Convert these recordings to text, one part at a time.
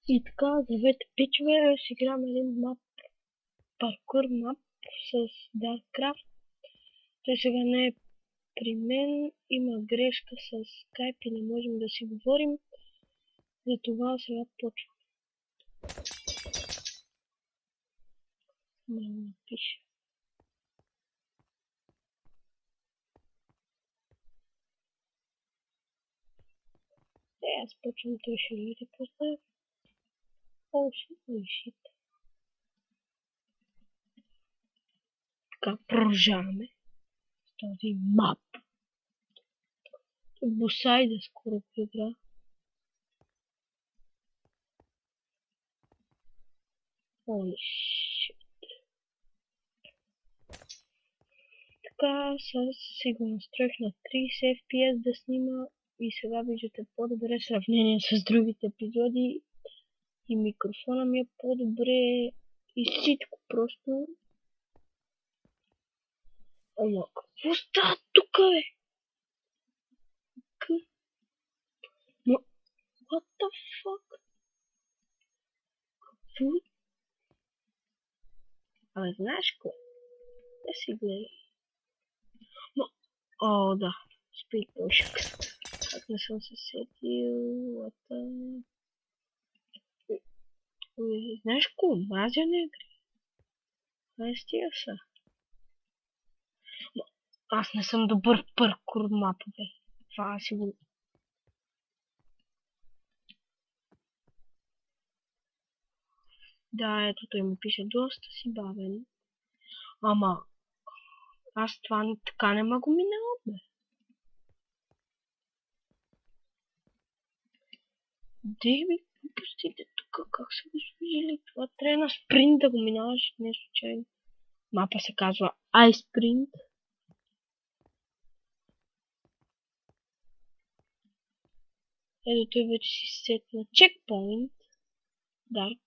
И така, здравейте, пичове, ще играм един мап, паркур мап с Darkcraft. Той сега не е при мен, има грешка с Skype и не можем да си говорим. Затова сега почвам. Да напиша. Аз почвам, той ще види после. О, shit. Така, продължаваме с този мап. Босайда скоро игра. Holy shit. Така, си го настроих на 30 FPS да снима и сега виждате по-добре сравнение с другите епизоди и микрофона ми е по-добре и всичко просто. Ама, какво става тука, бе? Но, what the fuck? Какво? Абе, знаеш какво? Да си гледай. Но, о, да, Speed Potions. Как не съм се сетил, знаеш какво? Мразя негри. Ай, стига са. Аз не съм добър в паркур мапове. Това си го... Да, ето той ми пише доста си бавен. Ама, аз това така не мога минавам, бе. Дей ми, пустите тук, как са го служили? Това трябва на спринт да го минаваш, не случайно. Мапа се казва iSprint. Ето той вече си сетна. Checkpoint. Dark.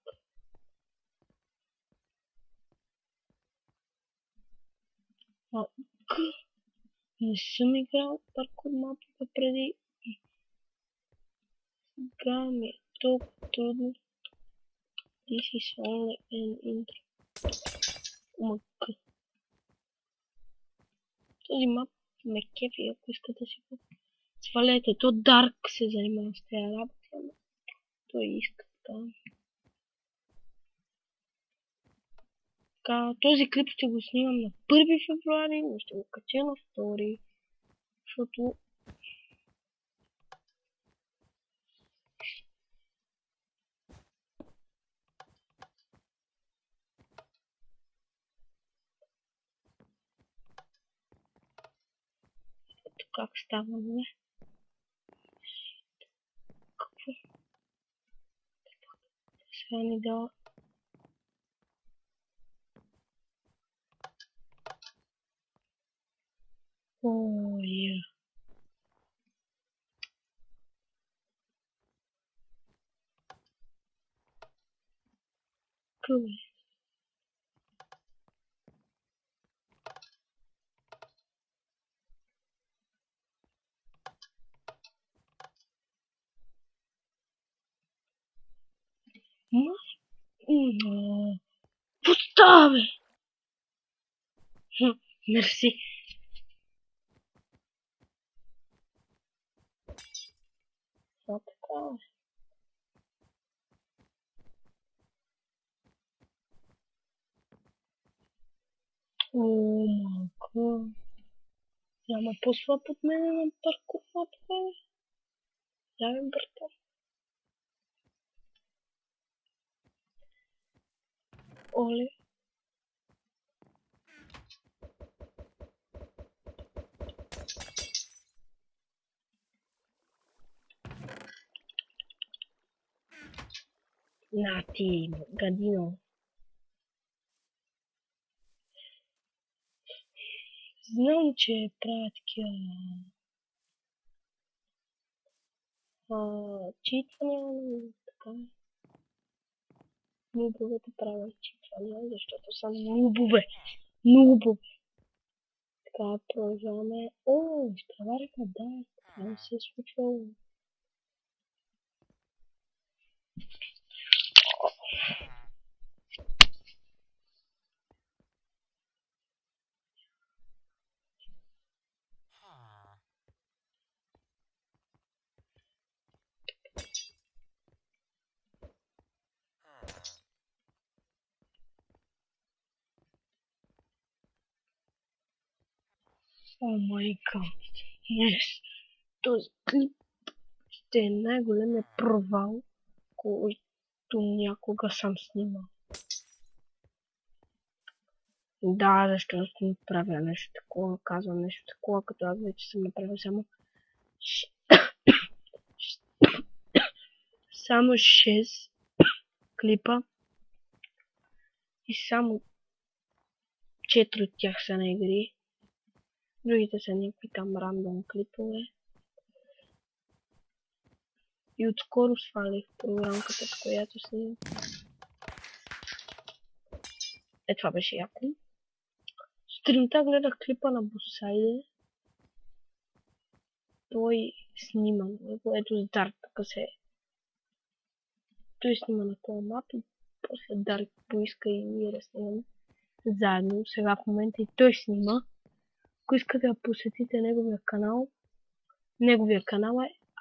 Не съм играл паркур мапове преди. Сега ми е толкова трудно. This is only an intro. Този мап ме кефи, ако искате да си го свалете. То Dark се занимава с тези работи, ама той иска така. Така, този клип ще го снимам на 1 февруари, но ще го кача на 2, защото ето как става, не? Какво? Сега ни дава. О, я. Къде? Пуста, бе! Мерси. Това така, бе. О, малко. Няма по-слаб от мен на паркур мапове. Давай, брата. Оле. На ти, гадино. Знам, че правя такива читвания, но така. Нубовете правят читвания, защото са нубове. Нубове. Така, продължаваме. О, изпреварихме, да. Това не се е случвало. О май гад. Днес този клип ще е най-големия провал, който някога съм снимал. Да, защото не правя нещо такова, казвам нещо такова, като аз вече съм направил само 6 клипа и само 4 от тях са на игри. Другите са някакви там рандом клипове. И отскоро свалих програмката, с която снимам. Това беше яко. Сутринта гледах клипа на Босайде. Той снима, ето с Дарк се. Той снима на този мап и после Дарк поиска и ние да снимаме заедно. Сега в момента и той снима. Ако искате да посетите неговия канал е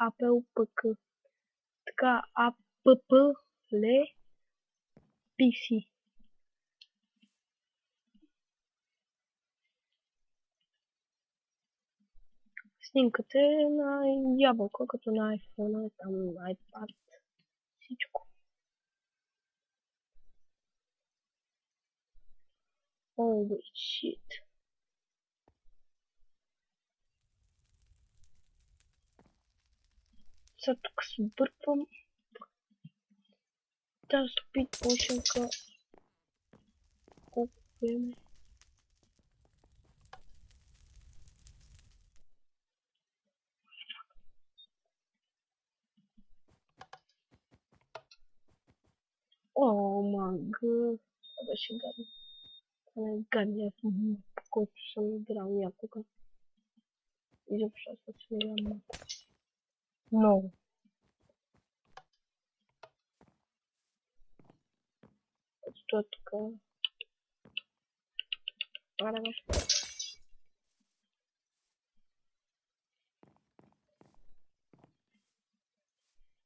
ApplePC. Така, ApplePC. Снимката е на ябълка, като на iPhone, там iPad, всичко. Holy shit. Сега тук се бърквам. Тази спид пошенка. Колко време? О, мага. Това беше гадно. Това е гадният мап, който съм играл някога. Изобщо аз не съм играл мап. Много. Ето е така. Аре, бе.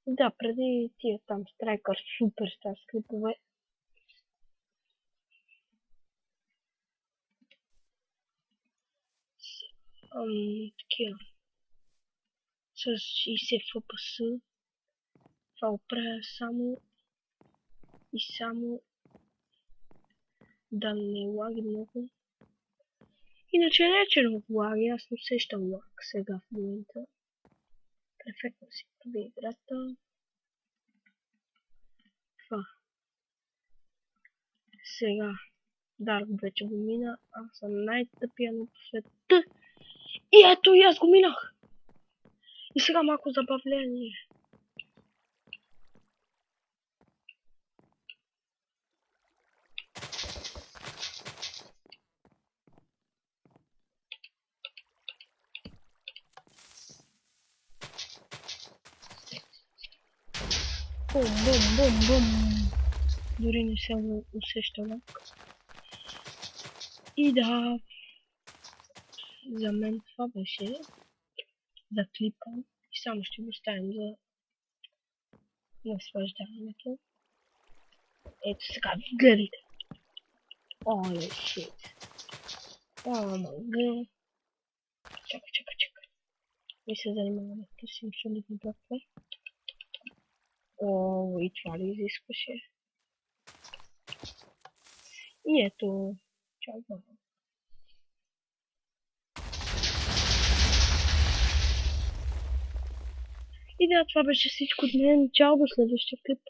Да, преди тия там Страйкър Суперстар клипове. Такива. С 60 FPS. Това го правя само и само да не лаги много. Иначе не е черно лаги, аз не усещам лаг сега в момента. Перфектно си прави играта. Това. Сега Дарк вече го мина, аз съм най-тъпия на света. И ето и аз го минах! И сега малко забавление. Бум, бум, бум, бум. Дори не се усеща лак. И да, за мен това беше за клипа. И само ще го оставим за наслаждаването. Ето сега, гледайте. Оле, шит. О, мага. Чакай. И се занимаваме да търсим солидни блокове. О, и това ли изискваше? И ето. Чао. И да, това беше всичко от мен. Чао, до следващия клип.